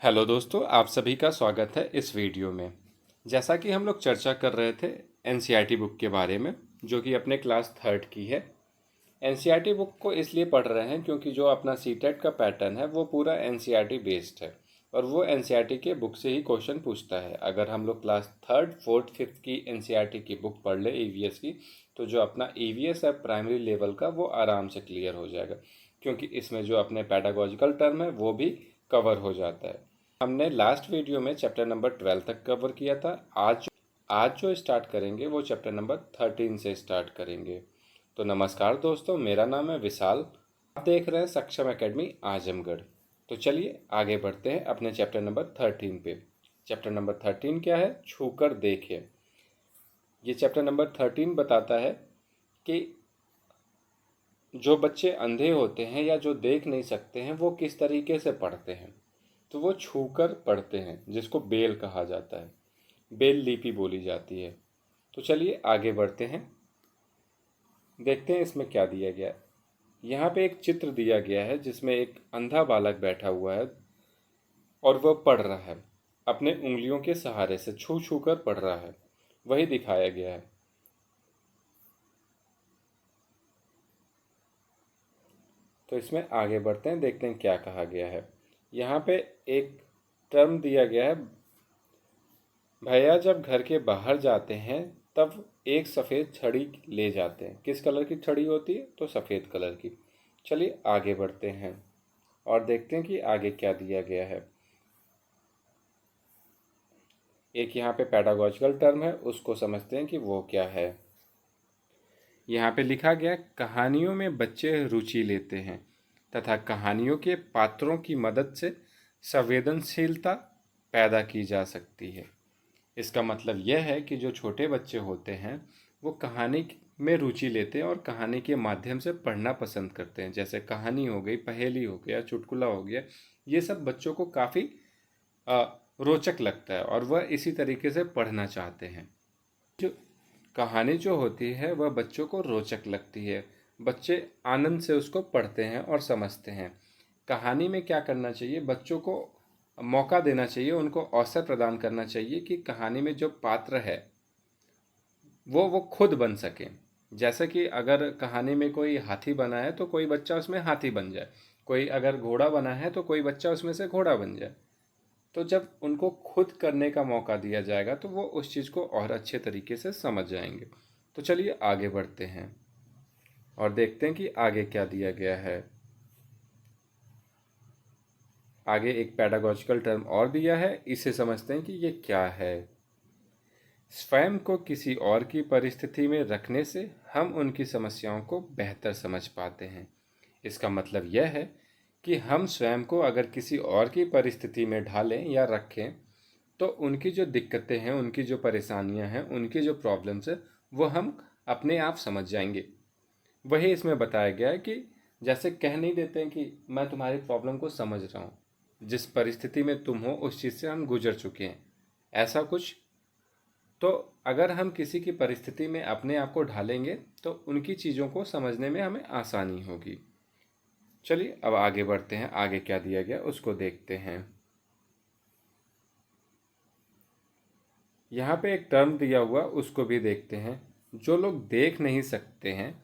Hello दोस्तों, आप सभी का स्वागत है इस वीडियो में। जैसा कि हम लोग चर्चा कर रहे थे एनसीईआरटी बुक के बारे में, जो कि अपने क्लास थर्ड की है। एनसीईआरटी बुक को इसलिए पढ़ रहे हैं क्योंकि जो अपना सीटेट का पैटर्न है वो पूरा एनसीईआरटी बेस्ड है और वो एनसीईआरटी के बुक से ही क्वेश्चन पूछता है। अगर हम लोग क्लास थर्ड फोर्थ फिफ्थ की एनसीईआरटी की बुक पढ़ ले ईवीएस की, तो जो अपना ईवीएस है प्राइमरी लेवल का वो आराम से क्लियर हो जाएगा, क्योंकि इसमें जो अपने पैडागॉजिकल टर्म है वो भी कवर हो जाता है। हमने लास्ट वीडियो में चैप्टर नंबर 12 तक कवर किया था। आज जो स्टार्ट करेंगे वो चैप्टर नंबर 13 से स्टार्ट करेंगे। तो नमस्कार दोस्तों, मेरा नाम है विशाल। आप देख रहे हैं सक्षम एकेडमी आजमगढ़। तो चलिए आगे बढ़ते हैं अपने चैप्टर नंबर 13 पे। चैप्टर नंबर 13 क्या है? छूकर देखिए। ये चैप्टर नंबर 13 बताता है कि जो बच्चे अंधे होते हैं या जो देख नहीं सकते हैं वो किस तरीके से पढ़ते हैं। तो वो छूकर पढ़ते हैं, जिसको बेल कहा जाता है। बेल लिपि बोली जाती है। तो चलिए आगे बढ़ते हैं, देखते हैं इसमें क्या दिया गया है। यहाँ पे एक चित्र दिया गया है जिसमें एक अंधा बालक बैठा हुआ है और वह पढ़ रहा है। अपने उंगलियों के सहारे से छू छू कर पढ़ रहा है, वही दिखाया गया है। तो इसमें आगे बढ़ते हैं, देखते हैं क्या कहा गया है। यहाँ पे एक टर्म दिया गया है, भैया जब घर के बाहर जाते हैं तब एक सफ़ेद छड़ी ले जाते हैं। किस कलर की छड़ी होती है? तो सफ़ेद कलर की। चलिए आगे बढ़ते हैं और देखते हैं कि आगे क्या दिया गया है। एक यहाँ पे पैडागॉजिकल टर्म है, उसको समझते हैं कि वो क्या है। यहाँ पे लिखा गया, कहानियों में बच्चे रुचि लेते हैं तथा कहानियों के पात्रों की मदद से संवेदनशीलता पैदा की जा सकती है। इसका मतलब यह है कि जो छोटे बच्चे होते हैं वो कहानी में रुचि लेते हैं और कहानी के माध्यम से पढ़ना पसंद करते हैं। जैसे कहानी हो गई, पहेली हो गया, चुटकुला हो गया, ये सब बच्चों को काफ़ी रोचक लगता है और वह इसी तरीके से पढ़ना चाहते हैं। जो कहानी जो होती है वह बच्चों को रोचक लगती है, बच्चे आनंद से उसको पढ़ते हैं और समझते हैं। कहानी में क्या करना चाहिए? बच्चों को मौका देना चाहिए, उनको अवसर प्रदान करना चाहिए कि कहानी में जो पात्र है वो खुद बन सके। जैसे कि अगर कहानी में कोई हाथी बना है तो कोई बच्चा उसमें हाथी बन जाए, कोई अगर घोड़ा बना है तो कोई बच्चा उसमें से घोड़ा बन जाए। तो जब उनको खुद करने का मौका दिया जाएगा तो वो उस चीज़ को और अच्छे तरीके से समझ जाएंगे। तो चलिए आगे बढ़ते हैं और देखते हैं कि आगे क्या दिया गया है। आगे एक पैडागॉजिकल टर्म और दिया है, इसे समझते हैं कि ये क्या है। स्वयं को किसी और की परिस्थिति में रखने से हम उनकी समस्याओं को बेहतर समझ पाते हैं। इसका मतलब यह है कि हम स्वयं को अगर किसी और की परिस्थिति में ढालें या रखें तो उनकी जो दिक्कतें हैं, उनकी जो परेशानियां हैं, उनकी जो प्रॉब्लम्स है, वो हम अपने आप समझ जाएंगे। वही इसमें बताया गया है कि जैसे कह नहीं देते हैं कि मैं तुम्हारी प्रॉब्लम को समझ रहा हूँ, जिस परिस्थिति में तुम हो उस चीज़ से हम गुजर चुके हैं, ऐसा कुछ। तो अगर हम किसी की परिस्थिति में अपने आप को ढालेंगे तो उनकी चीज़ों को समझने में हमें आसानी होगी। चलिए अब आगे बढ़ते हैं, आगे क्या दिया गया उसको देखते हैं। यहाँ पे एक टर्म दिया हुआ, उसको भी देखते हैं। जो लोग देख नहीं सकते हैं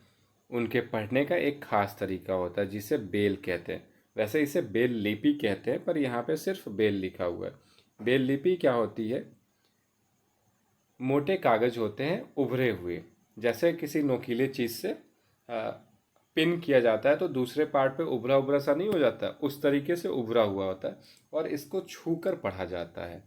उनके पढ़ने का एक खास तरीका होता है जिसे बेल कहते हैं। वैसे इसे बेल लिपि कहते हैं, पर यहाँ पे सिर्फ बेल लिखा हुआ है। बेल लिपि क्या होती है? मोटे कागज होते हैं उभरे हुए, जैसे किसी नोकीले चीज़ से पिन किया जाता है तो दूसरे पार्ट पे उभरा उभरा सा नहीं हो जाता, उस तरीके से उभरा हुआ होता है और इसको छू कर पढ़ा जाता है।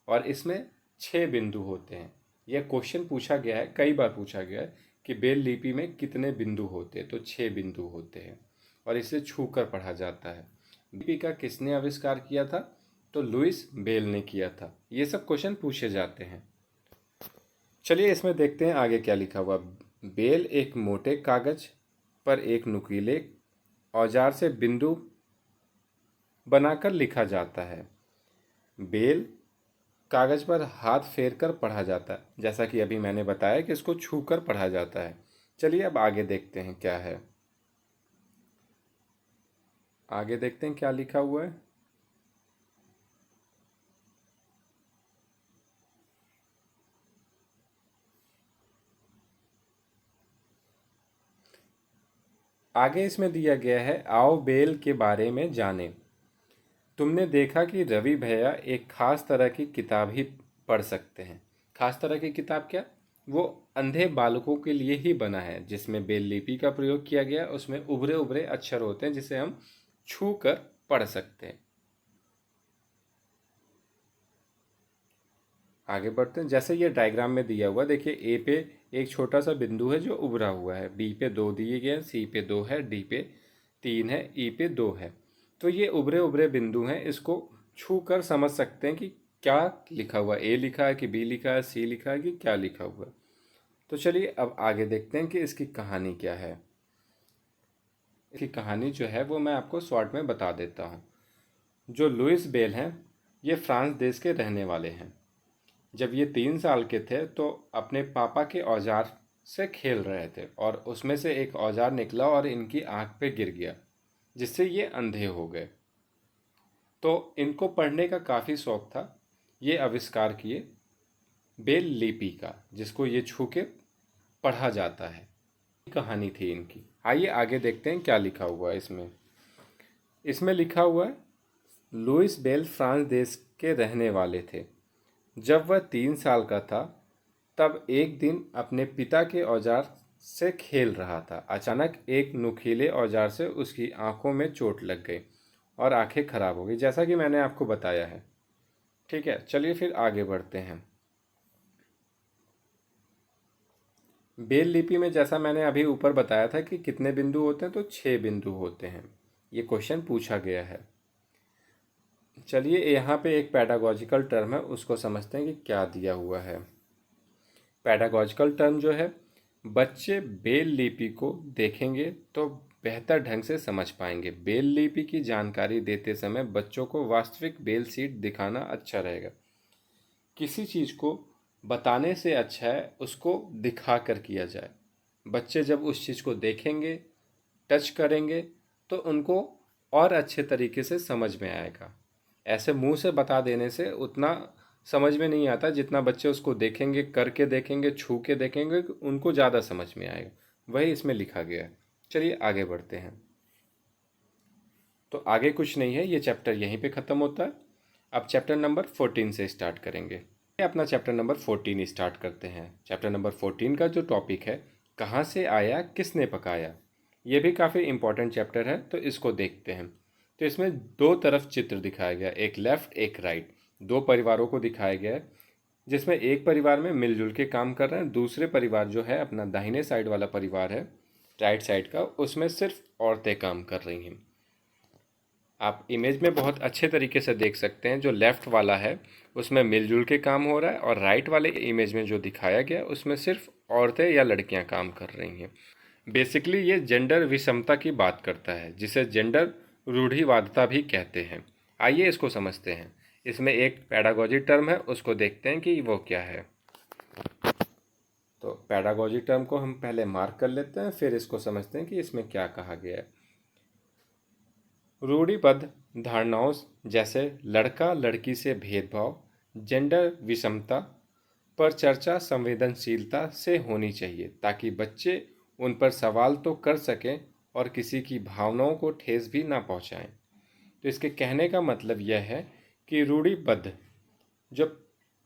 और इसमें 6 बिंदु होते हैं। यह क्वेश्चन पूछा गया है, कई बार पूछा गया है कि बेल लिपि में कितने बिंदु होते हैं? तो 6 बिंदु होते हैं और इसे छू कर पढ़ा जाता है। लिपि का किसने आविष्कार किया था? तो लुइस बेल ने किया था। ये सब क्वेश्चन पूछे जाते हैं। चलिए इसमें देखते हैं आगे क्या लिखा हुआ। बेल एक मोटे कागज पर एक नुकीले औजार से बिंदु बनाकर लिखा जाता है। बेल कागज पर हाथ फेर कर पढ़ा जाता है, जैसा कि अभी मैंने बताया कि इसको छू कर पढ़ा जाता है। चलिए अब आगे देखते हैं क्या है। आगे देखते हैं क्या लिखा हुआ है। आगे इसमें दिया गया है, आओ बेल के बारे में जाने। तुमने देखा कि रवि भैया एक खास तरह की किताब ही पढ़ सकते हैं। खास तरह की किताब क्या? वो अंधे बालकों के लिए ही बना है, जिसमें बेल लिपि का प्रयोग किया गया। उसमें उभरे उभरे अक्षर होते हैं जिसे हम छू कर पढ़ सकते हैं। आगे बढ़ते हैं। जैसे ये डायग्राम में दिया हुआ, देखिए ए पे एक छोटा सा बिंदु है जो उभरा हुआ है, बी पे 2 दिए गए हैं, सी पे 2 है, डी पे 3 है, ई पे 2 है। तो ये उभरे उभरे बिंदु हैं, इसको छू कर समझ सकते हैं कि क्या लिखा हुआ, ए लिखा है कि बी लिखा है, सी लिखा है कि क्या लिखा हुआ है। तो चलिए अब आगे देखते हैं कि इसकी कहानी क्या है। इसकी कहानी जो है वो मैं आपको शॉर्ट में बता देता हूँ। जो लुइस बेल हैं, ये फ्रांस देश के रहने वाले हैं। जब ये 3 साल के थे तो अपने पापा के औजार से खेल रहे थे और उसमें से एक औजार निकला और इनकी आंख पे गिर गया, जिससे ये अंधे हो गए। तो इनको पढ़ने का काफ़ी शौक था। ये आविष्कार किए बेल लिपि का, जिसको ये छू के पढ़ा जाता है। कहानी थी इनकी। आइए आगे देखते हैं क्या लिखा हुआ है इसमें। इसमें लिखा हुआ है, लुइस बेल फ्रांस देश के रहने वाले थे। जब वह 3 साल का था तब एक दिन अपने पिता के औजार से खेल रहा था। अचानक एक नुकीले औजार से उसकी आंखों में चोट लग गई और आंखें खराब हो गई, जैसा कि मैंने आपको बताया है। ठीक है, चलिए फिर आगे बढ़ते हैं। बेल लिपि में जैसा मैंने अभी ऊपर बताया था कि कितने बिंदु होते हैं, तो 6 बिंदु होते हैं। ये क्वेश्चन पूछा गया है। चलिए यहाँ पे एक पैडागॉजिकल टर्म है, उसको समझते हैं कि क्या दिया हुआ है। पैडागॉजिकल टर्म जो है, बच्चे बेल लिपि को देखेंगे तो बेहतर ढंग से समझ पाएंगे। बेल लिपि की जानकारी देते समय बच्चों को वास्तविक बेल शीट दिखाना अच्छा रहेगा। किसी चीज़ को बताने से अच्छा है उसको दिखा कर किया जाए। बच्चे जब उस चीज़ को देखेंगे, टच करेंगे, तो उनको और अच्छे तरीके से समझ में आएगा। ऐसे मुंह से बता देने से उतना समझ में नहीं आता, जितना बच्चे उसको देखेंगे, करके देखेंगे, छू के देखेंगे, उनको ज़्यादा समझ में आएगा। वही इसमें लिखा गया है। चलिए आगे बढ़ते हैं। तो आगे कुछ नहीं है, ये चैप्टर यहीं पे ख़त्म होता है। अब चैप्टर नंबर 14 से स्टार्ट करेंगे। अपना चैप्टर नंबर 14 स्टार्ट करते हैं। चैप्टर नंबर 14 का जो टॉपिक है, कहाँ से आया किसने पकाया, ये भी काफ़ी इम्पोर्टेंट चैप्टर है, तो इसको देखते हैं। तो इसमें 2 तरफ चित्र दिखाया गया, एक लेफ़्ट एक राइट। 2 परिवारों को दिखाया गया है, जिसमें एक परिवार में मिलजुल के काम कर रहे हैं, दूसरे परिवार जो है अपना दाहिने साइड वाला परिवार है, राइट साइड का, उसमें सिर्फ औरतें काम कर रही हैं। आप इमेज में बहुत अच्छे तरीके से देख सकते हैं, जो लेफ़्ट वाला है उसमें मिलजुल के काम हो रहा है, और राइट वाले इमेज में जो दिखाया गया उसमें सिर्फ औरतें या लड़कियां काम कर रही हैं। बेसिकली ये जेंडर विषमता की बात करता है, जिसे जेंडर रूढ़िवादिता भी कहते हैं। आइए इसको समझते हैं। इसमें एक पैडागॉजी टर्म है, उसको देखते हैं कि वो क्या है। तो पैडागॉजी टर्म को हम पहले मार्क कर लेते हैं, फिर इसको समझते हैं कि इसमें क्या कहा गया है। रूढ़िबद्ध धारणाओं जैसे लड़का लड़की से भेदभाव, जेंडर विषमता पर चर्चा संवेदनशीलता से होनी चाहिए, ताकि बच्चे उन पर सवाल तो कर सकें और किसी की भावनाओं को ठेस भी ना पहुंचाएं। तो इसके कहने का मतलब यह है कि रूढ़िबद्ध, जो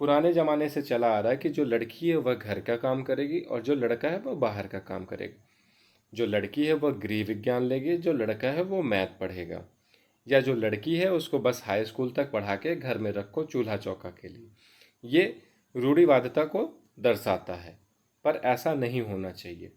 पुराने ज़माने से चला आ रहा है, कि जो लड़की है वह घर का काम करेगी और जो लड़का है वह बाहर का काम करेगा। जो लड़की है वह गृह विज्ञान लेगी, जो लड़का है वो मैथ पढ़ेगा। या जो लड़की है उसको बस हाई स्कूल तक पढ़ा के घर में रखो चूल्हा चौका के लिए। ये रूढ़िवादिता को दर्शाता है, पर ऐसा नहीं होना चाहिए।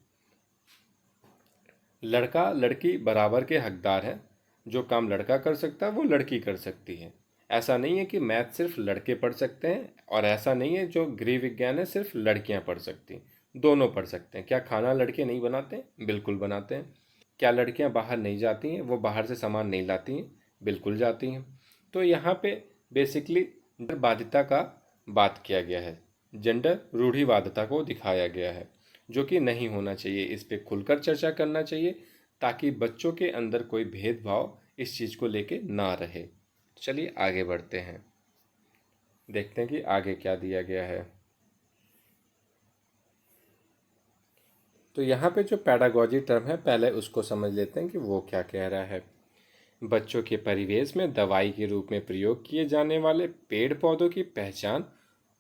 लड़का लड़की बराबर के हकदार हैं। जो काम लड़का कर सकता है वो लड़की कर सकती है। ऐसा नहीं है कि मैथ सिर्फ लड़के पढ़ सकते हैं, और ऐसा नहीं है जो गृह विज्ञान है सिर्फ लड़कियां पढ़ सकती हैं। दोनों पढ़ सकते हैं। क्या खाना लड़के नहीं बनाते? बिल्कुल बनाते हैं। क्या लड़कियां बाहर नहीं जाती हैं, वो बाहर से सामान नहीं लाती हैं? बिल्कुल जाती हैं। तो यहाँ पे बेसिकली जेंडर बाध्यता का बात किया गया है, जेंडर रूढ़िवादिता को दिखाया गया है, जो कि नहीं होना चाहिए। इस पे खुलकर चर्चा करना चाहिए, ताकि बच्चों के अंदर कोई भेदभाव इस चीज़ को लेके ना रहे। चलिए आगे बढ़ते हैं, देखते हैं कि आगे क्या दिया गया है। तो यहाँ पे जो पैडागॉजी टर्म है पहले उसको समझ लेते हैं कि वो क्या कह रहा है। बच्चों के परिवेश में दवाई के रूप में प्रयोग किए जाने वाले पेड़ पौधों की पहचान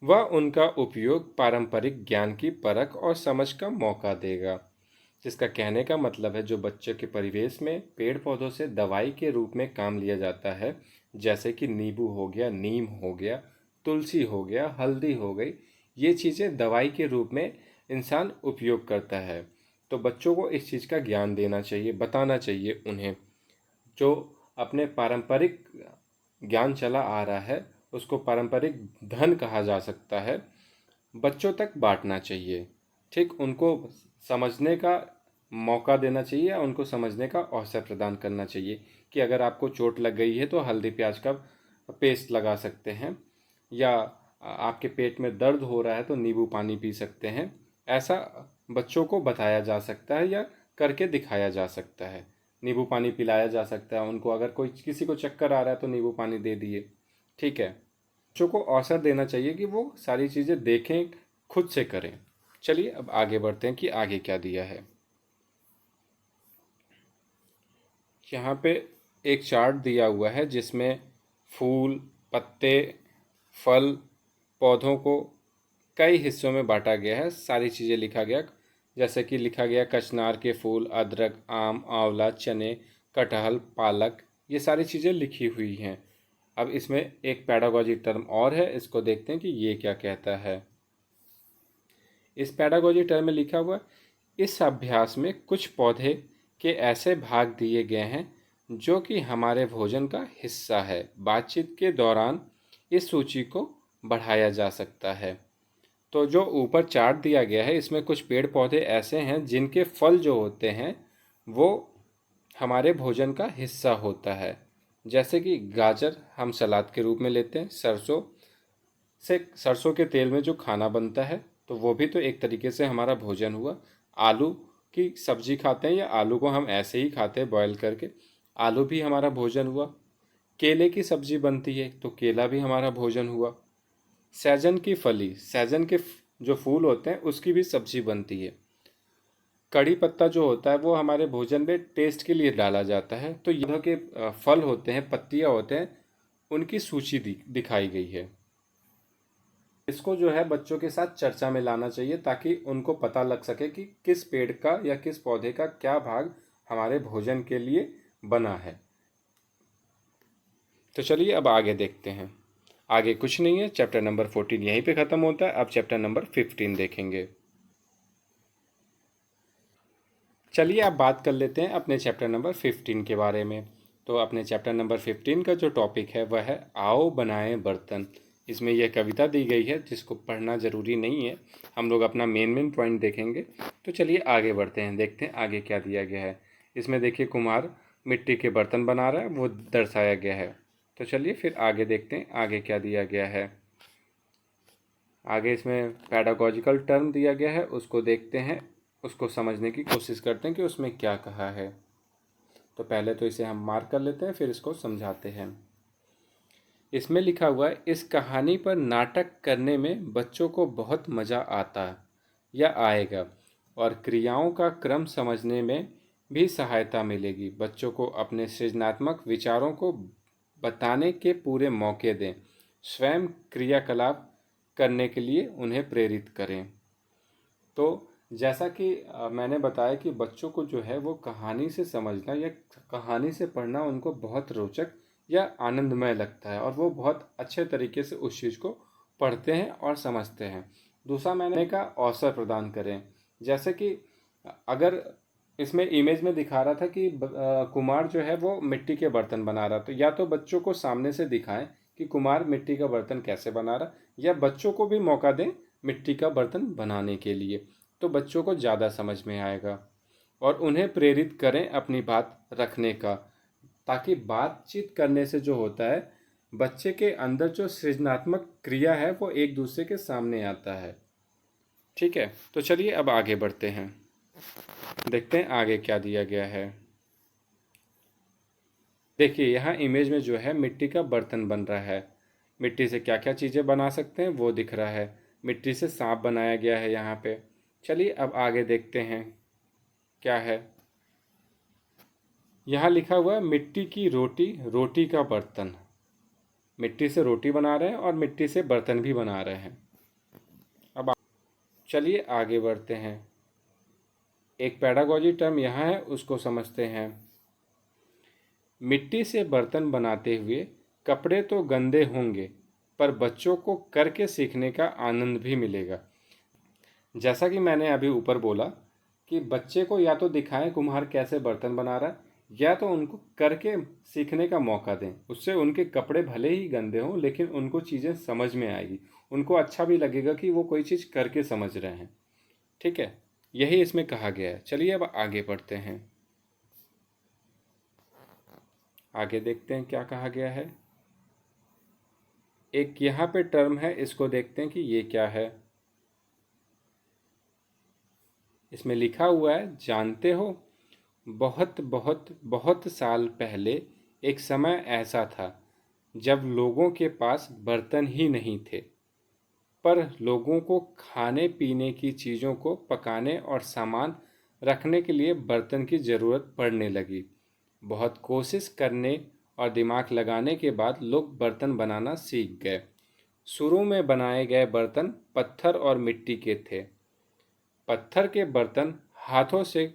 व उनका उपयोग पारंपरिक ज्ञान की परख और समझ का मौका देगा। जिसका कहने का मतलब है जो बच्चों के परिवेश में पेड़ पौधों से दवाई के रूप में काम लिया जाता है, जैसे कि नींबू हो गया, नीम हो गया, तुलसी हो गया, हल्दी हो गई, ये चीज़ें दवाई के रूप में इंसान उपयोग करता है। तो बच्चों को इस चीज़ का ज्ञान देना चाहिए, बताना चाहिए उन्हें। जो अपने पारंपरिक ज्ञान चला आ रहा है उसको पारंपरिक धन कहा जा सकता है, बच्चों तक बांटना चाहिए। ठीक, उनको समझने का मौका देना चाहिए या उनको समझने का अवसर प्रदान करना चाहिए कि अगर आपको चोट लग गई है तो हल्दी प्याज का पेस्ट लगा सकते हैं, या आपके पेट में दर्द हो रहा है तो नींबू पानी पी सकते हैं। ऐसा बच्चों को बताया जा सकता है या करके दिखाया जा सकता है। नींबू पानी पिलाया जा सकता है उनको, अगर कोई किसी को चक्कर आ रहा है तो नींबू पानी दे दिए। ठीक है, बच्चों को अवसर देना चाहिए कि वो सारी चीज़ें देखें, खुद से करें। चलिए अब आगे बढ़ते हैं कि आगे क्या दिया है। यहाँ पे एक चार्ट दिया हुआ है जिसमें फूल, पत्ते, फल, पौधों को कई हिस्सों में बांटा गया है, सारी चीज़ें लिखा गया। जैसे कि लिखा गया कचनार के फूल, अदरक, आम, आंवला, चने, कटहल, पालक, ये सारी चीज़ें लिखी हुई हैं। अब इसमें एक पैडागॉजी टर्म और है, इसको देखते हैं कि ये क्या कहता है। इस पैडागॉजी टर्म में लिखा हुआ, इस अभ्यास में कुछ पौधे के ऐसे भाग दिए गए हैं जो कि हमारे भोजन का हिस्सा है। बातचीत के दौरान इस सूची को बढ़ाया जा सकता है। तो जो ऊपर चार्ट दिया गया है इसमें कुछ पेड़ पौधे ऐसे हैं जिनके फल जो होते हैं वो हमारे भोजन का हिस्सा होता है। जैसे कि गाजर हम सलाद के रूप में लेते हैं, सरसों के तेल में जो खाना बनता है तो वो भी तो एक तरीके से हमारा भोजन हुआ। आलू की सब्जी खाते हैं या आलू को हम ऐसे ही खाते हैं बॉयल करके, आलू भी हमारा भोजन हुआ। केले की सब्जी बनती है तो केला भी हमारा भोजन हुआ। सहजन की फली, सहजन के जो फूल होते हैं उसकी भी सब्जी बनती है। कड़ी पत्ता जो होता है वो हमारे भोजन में टेस्ट के लिए डाला जाता है। तो यह के फल होते हैं, पत्तियां होते हैं, उनकी सूची दिखाई गई है। इसको जो है बच्चों के साथ चर्चा में लाना चाहिए ताकि उनको पता लग सके कि किस पेड़ का या किस पौधे का क्या भाग हमारे भोजन के लिए बना है। तो चलिए अब आगे देखते हैं। आगे कुछ नहीं है, चैप्टर नंबर 14 यहीं पे ख़त्म होता है। अब चैप्टर नंबर 15 देखेंगे। चलिए अब बात कर लेते हैं अपने चैप्टर नंबर 15 के बारे में। तो अपने चैप्टर नंबर 15 का जो टॉपिक है वह है आओ बनाएं बर्तन। इसमें यह कविता दी गई है जिसको पढ़ना ज़रूरी नहीं है, हम लोग अपना मेन पॉइंट देखेंगे। तो चलिए आगे बढ़ते हैं, देखते हैं आगे क्या दिया गया है। इसमें देखिए कुम्हार मिट्टी के बर्तन बना रहा है, वो दर्शाया गया है। तो चलिए फिर आगे देखते हैं आगे क्या दिया गया है। आगे इसमें पैडागॉजिकल टर्म दिया गया है, उसको देखते हैं, उसको समझने की कोशिश करते हैं कि उसमें क्या कहा है। तो पहले तो इसे हम मार्क कर लेते हैं, फिर इसको समझाते हैं। इसमें लिखा हुआ है, इस कहानी पर नाटक करने में बच्चों को बहुत मज़ा आता या आएगा और क्रियाओं का क्रम समझने में भी सहायता मिलेगी। बच्चों को अपने सृजनात्मक विचारों को बताने के पूरे मौके दें। स्वयं क्रियाकलाप करने के लिए उन्हें प्रेरित करें। तो जैसा कि मैंने बताया कि बच्चों को जो है वो कहानी से समझना या कहानी से पढ़ना उनको बहुत रोचक या आनंदमय लगता है और वो बहुत अच्छे तरीके से उस चीज़ को पढ़ते हैं और समझते हैं। दूसरा, मैंने का अवसर प्रदान करें। जैसे कि अगर इसमें इमेज में दिखा रहा था कि कुमार जो है वो मिट्टी के बर्तन बना रहा, तो या तो बच्चों को सामने से दिखाएं कि कुमार मिट्टी का बर्तन कैसे बना रहा, या बच्चों को भी मौका दें मिट्टी का बर्तन बनाने के लिए, तो बच्चों को ज़्यादा समझ में आएगा। और उन्हें प्रेरित करें अपनी बात रखने का, ताकि बातचीत करने से जो होता है बच्चे के अंदर जो सृजनात्मक क्रिया है वो एक दूसरे के सामने आता है। ठीक है, तो चलिए अब आगे बढ़ते हैं, देखते हैं आगे क्या दिया गया है। देखिए यहाँ इमेज में जो है मिट्टी का बर्तन बन रहा है। मिट्टी से क्या क्या चीज़ें बना सकते हैं वो दिख रहा है। मिट्टी से सांप बनाया गया है यहाँ पे। चलिए अब आगे देखते हैं। क्या है? यहाँ लिखा हुआ है मिट्टी की रोटी, रोटी का बर्तन। मिट्टी से रोटी बना रहे हैं और मिट्टी से बर्तन भी बना रहे हैं। अब चलिए आगे बढ़ते हैं। एक पैडागॉजी टर्म यहाँ है, उसको समझते हैं। मिट्टी से बर्तन बनाते हुए कपड़े तो गंदे होंगे, पर बच्चों को करके सीखने का आनंद भी मिलेगा। जैसा कि मैंने अभी ऊपर बोला कि बच्चे को या तो दिखाएं कुम्हार कैसे बर्तन बना रहा है, या तो उनको करके सीखने का मौका दें। उससे उनके कपड़े भले ही गंदे हों, लेकिन उनको चीज़ें समझ में आएगी। उनको अच्छा भी लगेगा कि वो कोई चीज़ करके समझ रहे हैं। ठीक है, यही इसमें कहा गया है। चलिए अब आगे बढ़ते हैं। आगे देखते हैं क्या कहा गया है। एक यहाँ पे टर्म है, इसको देखते हैं कि ये क्या है। इसमें लिखा हुआ है, जानते हो, बहुत बहुत बहुत साल पहले एक समय ऐसा था जब लोगों के पास बर्तन ही नहीं थे, पर लोगों को खाने पीने की चीज़ों को पकाने और सामान रखने के लिए बर्तन की ज़रूरत पड़ने लगी। बहुत कोशिश करने और दिमाग लगाने के बाद लोग बर्तन बनाना सीख गए। शुरू में बनाए गए बर्तन पत्थर और मिट्टी के थे। पत्थर के बर्तन हाथों से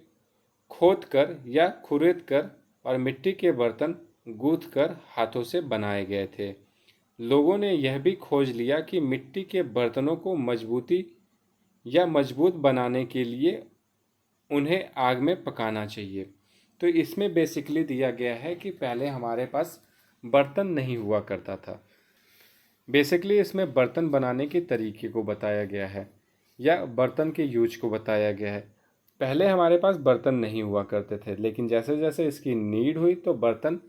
खोद कर या खुरेद कर, और मिट्टी के बर्तन गूंथ कर हाथों से बनाए गए थे। लोगों ने यह भी खोज लिया कि मिट्टी के बर्तनों को मजबूती या मजबूत बनाने के लिए उन्हें आग में पकाना चाहिए। तो इसमें बेसिकली दिया गया है कि पहले हमारे पास बर्तन नहीं हुआ करता था। बेसिकली इसमें बर्तन बनाने के तरीके को बताया गया है, या बर्तन के यूज को बताया गया है। पहले हमारे पास बर्तन नहीं हुआ करते थे, लेकिन जैसे जैसे इसकी नीड हुई तो बर्तन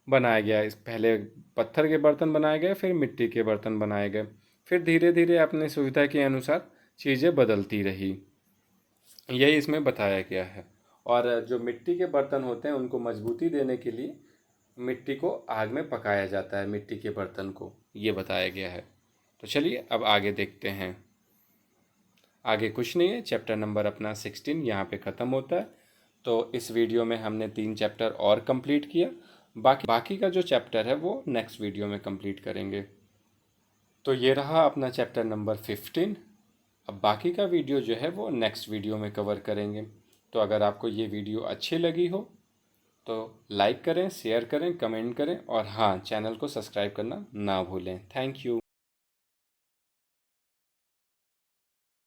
बनाया गया। इस पहले पत्थर के बर्तन बनाए गए, फिर मिट्टी के बर्तन बनाए गए, फिर धीरे धीरे अपनी सुविधा के अनुसार चीज़ें बदलती रही। यही इसमें बताया गया है। और जो मिट्टी के बर्तन होते हैं उनको मजबूती देने के लिए मिट्टी को आग में पकाया जाता है, मिट्टी के बर्तन को, ये बताया गया है। तो चलिए अब आगे देखते हैं। आगे कुछ नहीं है, चैप्टर नंबर अपना 16 यहाँ पे ख़त्म होता है। तो इस वीडियो में हमने 3 चैप्टर और कंप्लीट किया। बाकी का जो चैप्टर है वो नेक्स्ट वीडियो में कंप्लीट करेंगे। तो ये रहा अपना चैप्टर नंबर 15। अब बाकी का वीडियो जो है वो नेक्स्ट वीडियो में कवर करेंगे। तो अगर आपको ये वीडियो अच्छी लगी हो तो लाइक करें, शेयर करें, कमेंट करें, और हाँ, चैनल को सब्सक्राइब करना ना भूलें। Thank you.